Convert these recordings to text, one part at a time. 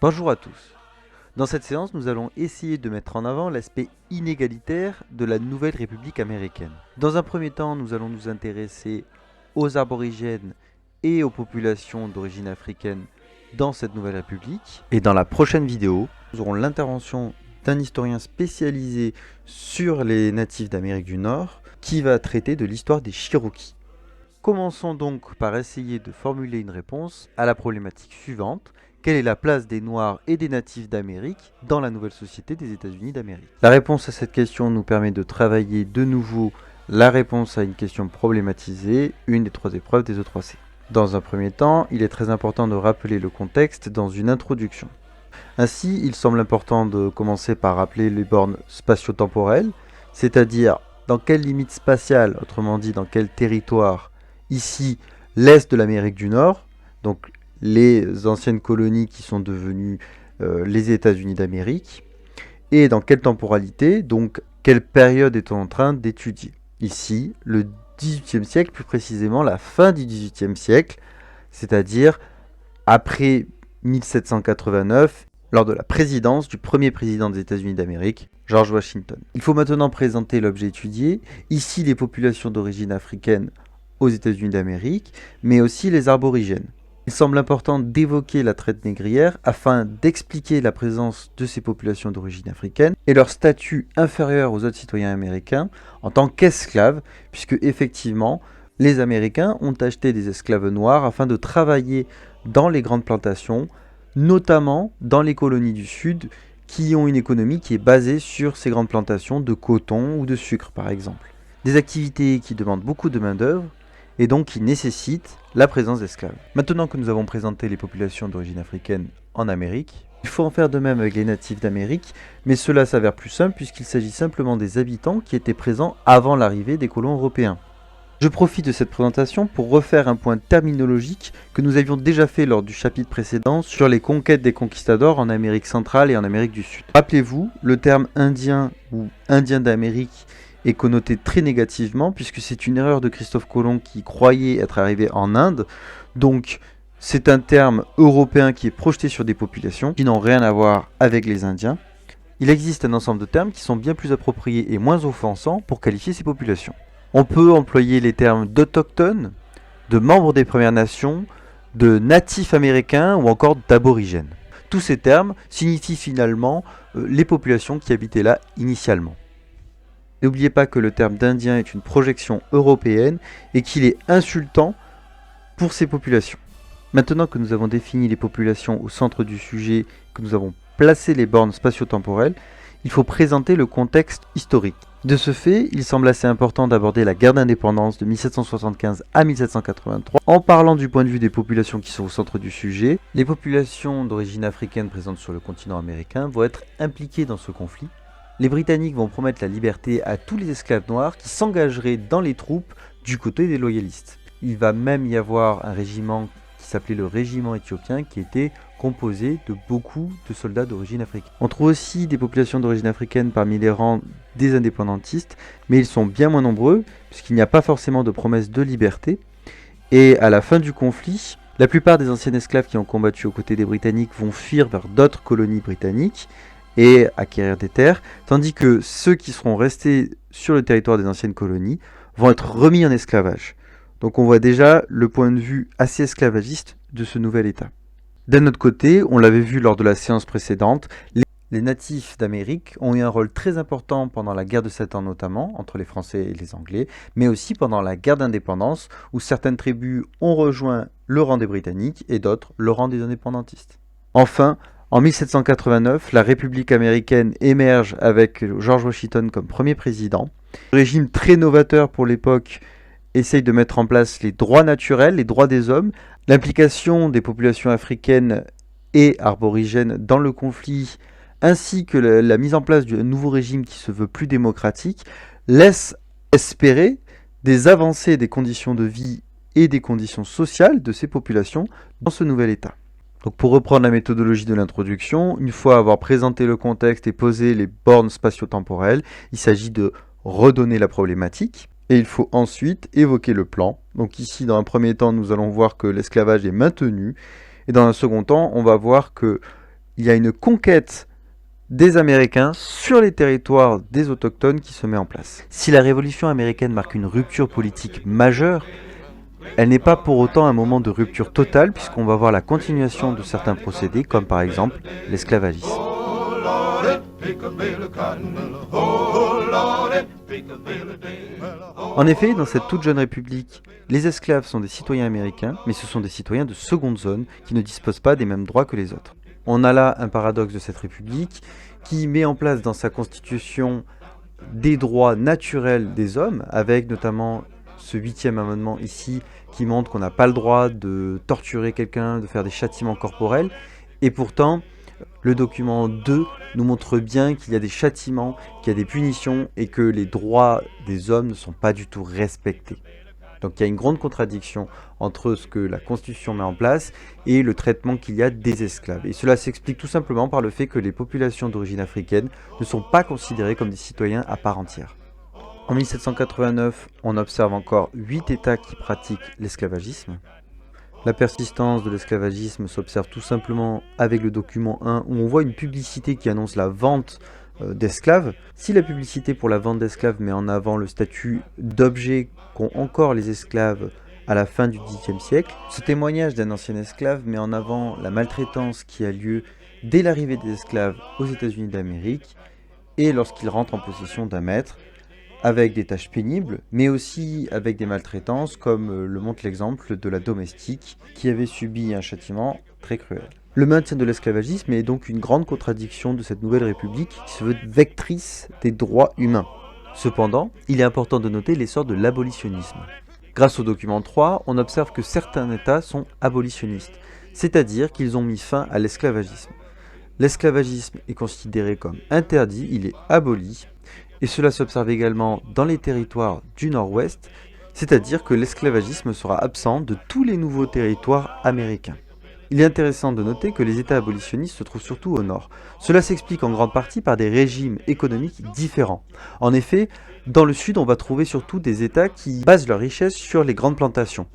Bonjour à tous. Dans cette séance, nous allons essayer de mettre en avant l'aspect inégalitaire de la nouvelle République américaine. Dans un premier temps, nous allons nous intéresser aux aborigènes et aux populations d'origine africaine dans cette nouvelle République. Et dans la prochaine vidéo, nous aurons l'intervention d'un historien spécialisé sur les natifs d'Amérique du Nord qui va traiter de l'histoire des Cherokees. Commençons donc par essayer de formuler une réponse à la problématique suivante. Quelle est la place des Noirs et des natifs d'Amérique dans la nouvelle société des États-Unis d'Amérique? La réponse à cette question nous permet de travailler de nouveau la réponse à une question problématisée, une des trois épreuves des E3C. Dans un premier temps, il est très important de rappeler le contexte dans une introduction. Ainsi, il semble important de commencer par rappeler les bornes spatio-temporelles, c'est-à-dire dans quelle limite spatiale, autrement dit dans quel territoire, ici l'Est de l'Amérique du Nord, donc les anciennes colonies qui sont devenues les États-Unis d'Amérique, et dans quelle temporalité, donc quelle période est-on en train d'étudier. Ici, le XVIIIe siècle, plus précisément la fin du XVIIIe siècle, c'est-à-dire après 1789, lors de la présidence du premier président des États-Unis d'Amérique, George Washington. Il faut maintenant présenter l'objet étudié, ici les populations d'origine africaine aux États-Unis d'Amérique, mais aussi les aborigènes. Il semble important d'évoquer la traite négrière afin d'expliquer la présence de ces populations d'origine africaine et leur statut inférieur aux autres citoyens américains en tant qu'esclaves, puisque effectivement, les Américains ont acheté des esclaves noirs afin de travailler dans les grandes plantations, notamment dans les colonies du Sud, qui ont une économie qui est basée sur ces grandes plantations de coton ou de sucre par exemple. Des activités qui demandent beaucoup de main-d'œuvre et donc qui nécessitent la présence d'esclaves. Maintenant que nous avons présenté les populations d'origine africaine en Amérique, il faut en faire de même avec les natifs d'Amérique, mais cela s'avère plus simple puisqu'il s'agit simplement des habitants qui étaient présents avant l'arrivée des colons européens. Je profite de cette présentation pour refaire un point terminologique que nous avions déjà fait lors du chapitre précédent sur les conquêtes des conquistadors en Amérique centrale et en Amérique du Sud. Rappelez-vous, le terme indien ou indien d'Amérique est connoté très négativement puisque c'est une erreur de Christophe Colomb qui croyait être arrivé en Inde. Donc c'est un terme européen qui est projeté sur des populations qui n'ont rien à voir avec les Indiens. Il existe un ensemble de termes qui sont bien plus appropriés et moins offensants pour qualifier ces populations. On peut employer les termes d'autochtones, de membres des Premières Nations, de natifs américains ou encore d'aborigènes. Tous ces termes signifient finalement les populations qui habitaient là initialement. N'oubliez pas que le terme d'Indien est une projection européenne et qu'il est insultant pour ces populations. Maintenant que nous avons défini les populations au centre du sujet, que nous avons placé les bornes spatio-temporelles, il faut présenter le contexte historique. De ce fait, il semble assez important d'aborder la guerre d'indépendance de 1775 à 1783 en parlant du point de vue des populations qui sont au centre du sujet. Les populations d'origine africaine présentes sur le continent américain vont être impliquées dans ce conflit. Les Britanniques vont promettre la liberté à tous les esclaves noirs qui s'engageraient dans les troupes du côté des loyalistes. Il va même y avoir un régiment qui s'appelait le régiment éthiopien qui était composé de beaucoup de soldats d'origine africaine. On trouve aussi des populations d'origine africaine parmi les rangs des indépendantistes, mais ils sont bien moins nombreux puisqu'il n'y a pas forcément de promesse de liberté. Et à la fin du conflit, la plupart des anciens esclaves qui ont combattu aux côtés des Britanniques vont fuir vers d'autres colonies britanniques et acquérir des terres, tandis que ceux qui seront restés sur le territoire des anciennes colonies vont être remis en esclavage. Donc on voit déjà le point de vue assez esclavagiste de ce nouvel État. D'un autre côté, on l'avait vu lors de la séance précédente, les natifs d'Amérique ont eu un rôle très important pendant la guerre de 7 ans notamment, entre les Français et les Anglais, mais aussi pendant la guerre d'indépendance, où certaines tribus ont rejoint le rang des Britanniques et d'autres le rang des indépendantistes. Enfin, en 1789, la République américaine émerge avec George Washington comme premier président. Le régime très novateur pour l'époque essaye de mettre en place les droits naturels, les droits des hommes, l'implication des populations africaines et aborigènes dans le conflit, ainsi que la mise en place d'un nouveau régime qui se veut plus démocratique, laisse espérer des avancées des conditions de vie et des conditions sociales de ces populations dans ce nouvel État. Donc pour reprendre la méthodologie de l'introduction, une fois avoir présenté le contexte et posé les bornes spatio-temporelles, il s'agit de redonner la problématique. Et il faut ensuite évoquer le plan. Donc ici, dans un premier temps, nous allons voir que l'esclavage est maintenu. Et dans un second temps, on va voir que il y a une conquête des Américains sur les territoires des autochtones qui se met en place. Si la Révolution américaine marque une rupture politique majeure, elle n'est pas pour autant un moment de rupture totale puisqu'on va voir la continuation de certains procédés comme par exemple l'esclavagisme. En effet, dans cette toute jeune république, les esclaves sont des citoyens américains, mais ce sont des citoyens de seconde zone qui ne disposent pas des mêmes droits que les autres. On a là un paradoxe de cette république qui met en place dans sa constitution des droits naturels des hommes, avec notamment ce 8e amendement ici qui montre qu'on n'a pas le droit de torturer quelqu'un, de faire des châtiments corporels, et pourtant le document 2 nous montre bien qu'il y a des châtiments, qu'il y a des punitions et que les droits des hommes ne sont pas du tout respectés. Donc il y a une grande contradiction entre ce que la Constitution met en place et le traitement qu'il y a des esclaves. Et cela s'explique tout simplement par le fait que les populations d'origine africaine ne sont pas considérées comme des citoyens à part entière. En 1789, on observe encore 8 États qui pratiquent l'esclavagisme. La persistance de l'esclavagisme s'observe tout simplement avec le document 1 où on voit une publicité qui annonce la vente d'esclaves. Si la publicité pour la vente d'esclaves met en avant le statut d'objet qu'ont encore les esclaves à la fin du XVIIIe siècle, ce témoignage d'un ancien esclave met en avant la maltraitance qui a lieu dès l'arrivée des esclaves aux États-Unis d'Amérique et lorsqu'ils rentrent en possession d'un maître, avec des tâches pénibles, mais aussi avec des maltraitances, comme le montre l'exemple de la domestique, qui avait subi un châtiment très cruel. Le maintien de l'esclavagisme est donc une grande contradiction de cette nouvelle république qui se veut vectrice des droits humains. Cependant, il est important de noter l'essor de l'abolitionnisme. Grâce au document 3, on observe que certains États sont abolitionnistes, c'est-à-dire qu'ils ont mis fin à l'esclavagisme. L'esclavagisme est considéré comme interdit, il est aboli, et cela s'observe également dans les territoires du Nord-Ouest, c'est-à-dire que l'esclavagisme sera absent de tous les nouveaux territoires américains. Il est intéressant de noter que les États abolitionnistes se trouvent surtout au Nord. Cela s'explique en grande partie par des régimes économiques différents. En effet, dans le Sud, on va trouver surtout des États qui basent leur richesse sur les grandes plantations.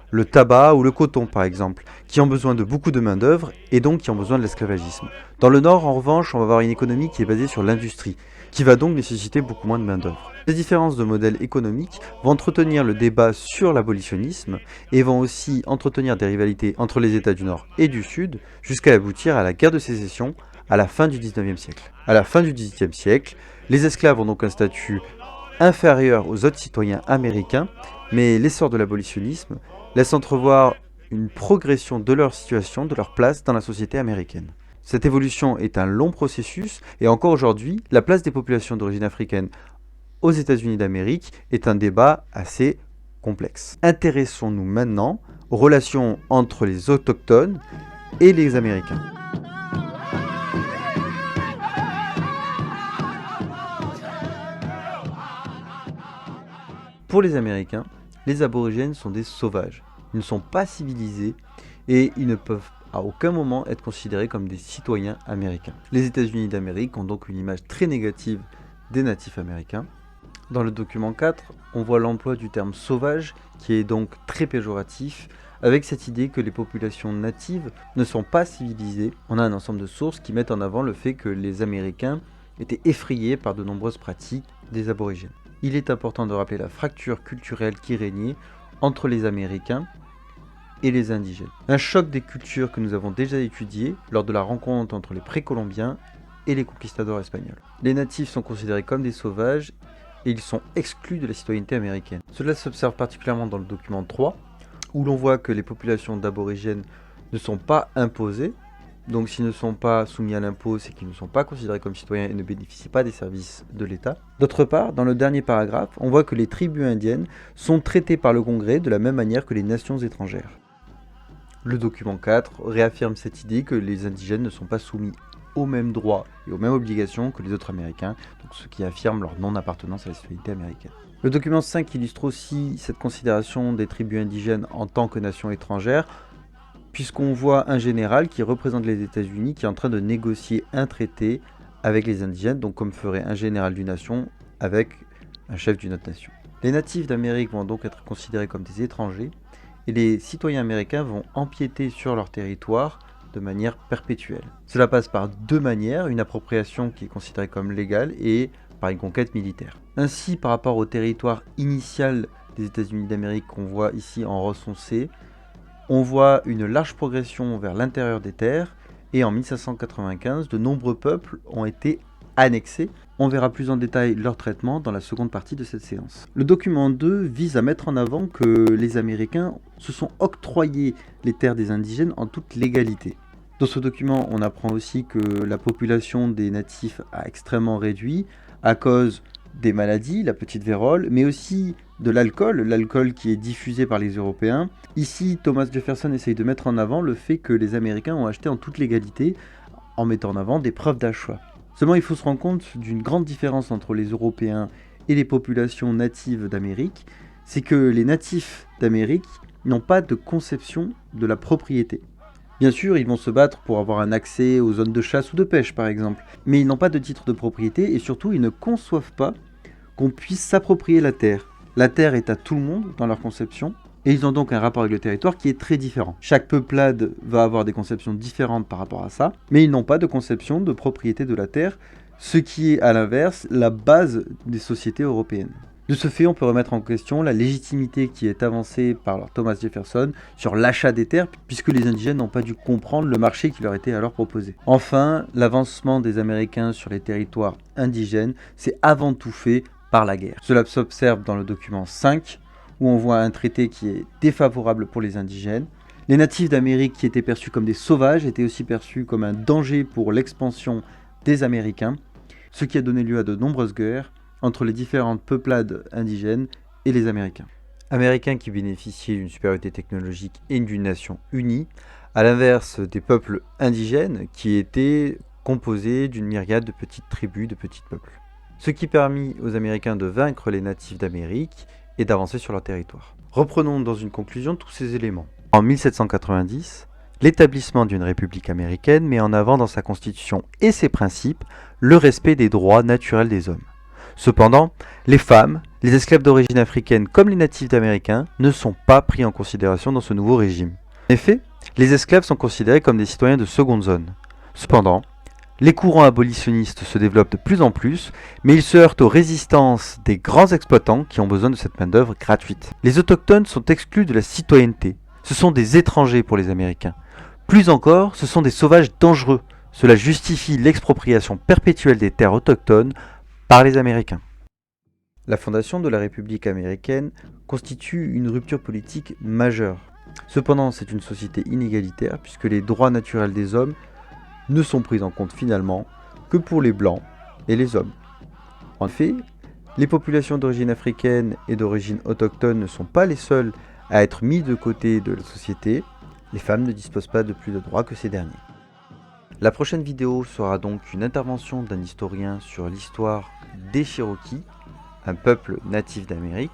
Le tabac ou le coton par exemple, qui ont besoin de beaucoup de main-d'œuvre et donc qui ont besoin de l'esclavagisme. Dans le Nord, en revanche, on va avoir une économie qui est basée sur l'industrie, qui va donc nécessiter beaucoup moins de main-d'œuvre. Ces différences de modèles économiques vont entretenir le débat sur l'abolitionnisme et vont aussi entretenir des rivalités entre les États du Nord et du Sud jusqu'à aboutir à la guerre de sécession à la fin du XIXe siècle. À la fin du XVIIIe siècle, les esclaves ont donc un statut inférieur aux autres citoyens américains, mais l'essor de l'abolitionnisme laisse entrevoir une progression de leur situation, de leur place dans la société américaine. Cette évolution est un long processus et encore aujourd'hui, la place des populations d'origine africaine aux États-Unis d'Amérique est un débat assez complexe. Intéressons-nous maintenant aux relations entre les autochtones et les Américains. Pour les Américains, les aborigènes sont des sauvages. Ils ne sont pas civilisés et ils ne peuvent à aucun moment être considérés comme des citoyens américains. Les États-Unis d'Amérique ont donc une image très négative des natifs américains. Dans le document 4, on voit l'emploi du terme sauvage qui est donc très péjoratif avec cette idée que les populations natives ne sont pas civilisées. On a un ensemble de sources qui mettent en avant le fait que les Américains étaient effrayés par de nombreuses pratiques des aborigènes. Il est important de rappeler la fracture culturelle qui régnait entre les Américains et les indigènes. Un choc des cultures que nous avons déjà étudié lors de la rencontre entre les précolombiens et les conquistadors espagnols. Les natifs sont considérés comme des sauvages et ils sont exclus de la citoyenneté américaine. Cela s'observe particulièrement dans le document 3, où l'on voit que les populations d'aborigènes ne sont pas imposées. Donc s'ils ne sont pas soumis à l'impôt, c'est qu'ils ne sont pas considérés comme citoyens et ne bénéficient pas des services de l'État. D'autre part, dans le dernier paragraphe, on voit que les tribus indiennes sont traitées par le Congrès de la même manière que les nations étrangères. Le document 4 réaffirme cette idée que les indigènes ne sont pas soumis aux mêmes droits et aux mêmes obligations que les autres Américains, donc ce qui affirme leur non-appartenance à la citoyenneté américaine. Le document 5 illustre aussi cette considération des tribus indigènes en tant que nation étrangère, puisqu'on voit un général qui représente les États-Unis qui est en train de négocier un traité avec les indigènes, donc comme ferait un général d'une nation avec un chef d'une autre nation. Les natifs d'Amérique vont donc être considérés comme des étrangers, et les citoyens américains vont empiéter sur leur territoire de manière perpétuelle. Cela passe par deux manières, une appropriation qui est considérée comme légale et par une conquête militaire. Ainsi, par rapport au territoire initial des États-Unis d'Amérique qu'on voit ici en rose foncé, on voit une large progression vers l'intérieur des terres et en 1595, de nombreux peuples ont été annexés. On verra plus en détail leur traitement dans la seconde partie de cette séance. Le document 2 vise à mettre en avant que les Américains se sont octroyés les terres des indigènes en toute légalité. Dans ce document, on apprend aussi que la population des natifs a extrêmement réduit à cause des maladies, la petite vérole, mais aussi de l'alcool qui est diffusé par les Européens. Ici, Thomas Jefferson essaye de mettre en avant le fait que les Américains ont acheté en toute légalité en mettant en avant des preuves d'achat. Seulement, il faut se rendre compte d'une grande différence entre les Européens et les populations natives d'Amérique, c'est que les natifs d'Amérique n'ont pas de conception de la propriété. Bien sûr, ils vont se battre pour avoir un accès aux zones de chasse ou de pêche, par exemple, mais ils n'ont pas de titre de propriété et surtout, ils ne conçoivent pas qu'on puisse s'approprier la terre. La terre est à tout le monde dans leur conception, et ils ont donc un rapport avec le territoire qui est très différent. Chaque peuplade va avoir des conceptions différentes par rapport à ça, mais ils n'ont pas de conception de propriété de la terre, ce qui est à l'inverse la base des sociétés européennes. De ce fait, on peut remettre en question la légitimité qui est avancée par Thomas Jefferson sur l'achat des terres, puisque les indigènes n'ont pas dû comprendre le marché qui leur était alors proposé. Enfin, l'avancement des Américains sur les territoires indigènes, c'est avant tout fait par la guerre. Cela s'observe dans le document 5, où on voit un traité qui est défavorable pour les indigènes. Les natifs d'Amérique qui étaient perçus comme des sauvages étaient aussi perçus comme un danger pour l'expansion des Américains, ce qui a donné lieu à de nombreuses guerres entre les différentes peuplades indigènes et les Américains. Américains qui bénéficiaient d'une supériorité technologique et d'une nation unie, à l'inverse des peuples indigènes qui étaient composés d'une myriade de petites tribus, de petits peuples. Ce qui permit aux Américains de vaincre les natifs d'Amérique et d'avancer sur leur territoire. Reprenons dans une conclusion tous ces éléments. En 1790, l'établissement d'une république américaine met en avant dans sa constitution et ses principes le respect des droits naturels des hommes. Cependant, les femmes, les esclaves d'origine africaine comme les natifs américains ne sont pas pris en considération dans ce nouveau régime. En effet, les esclaves sont considérés comme des citoyens de seconde zone. Cependant, les courants abolitionnistes se développent de plus en plus, mais ils se heurtent aux résistances des grands exploitants qui ont besoin de cette main-d'œuvre gratuite. Les autochtones sont exclus de la citoyenneté. Ce sont des étrangers pour les Américains. Plus encore, ce sont des sauvages dangereux. Cela justifie l'expropriation perpétuelle des terres autochtones par les Américains. La fondation de la République américaine constitue une rupture politique majeure. Cependant, c'est une société inégalitaire puisque les droits naturels des hommes ne sont pris en compte finalement que pour les blancs et les hommes. En fait, les populations d'origine africaine et d'origine autochtone ne sont pas les seules à être mises de côté de la société. Les femmes ne disposent pas de plus de droits que ces derniers. La prochaine vidéo sera donc une intervention d'un historien sur l'histoire des Cherokees, un peuple natif d'Amérique,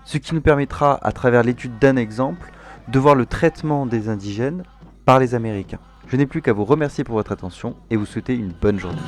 ce qui nous permettra, à travers l'étude d'un exemple, de voir le traitement des indigènes par les Américains. Je n'ai plus qu'à vous remercier pour votre attention et vous souhaiter une bonne journée.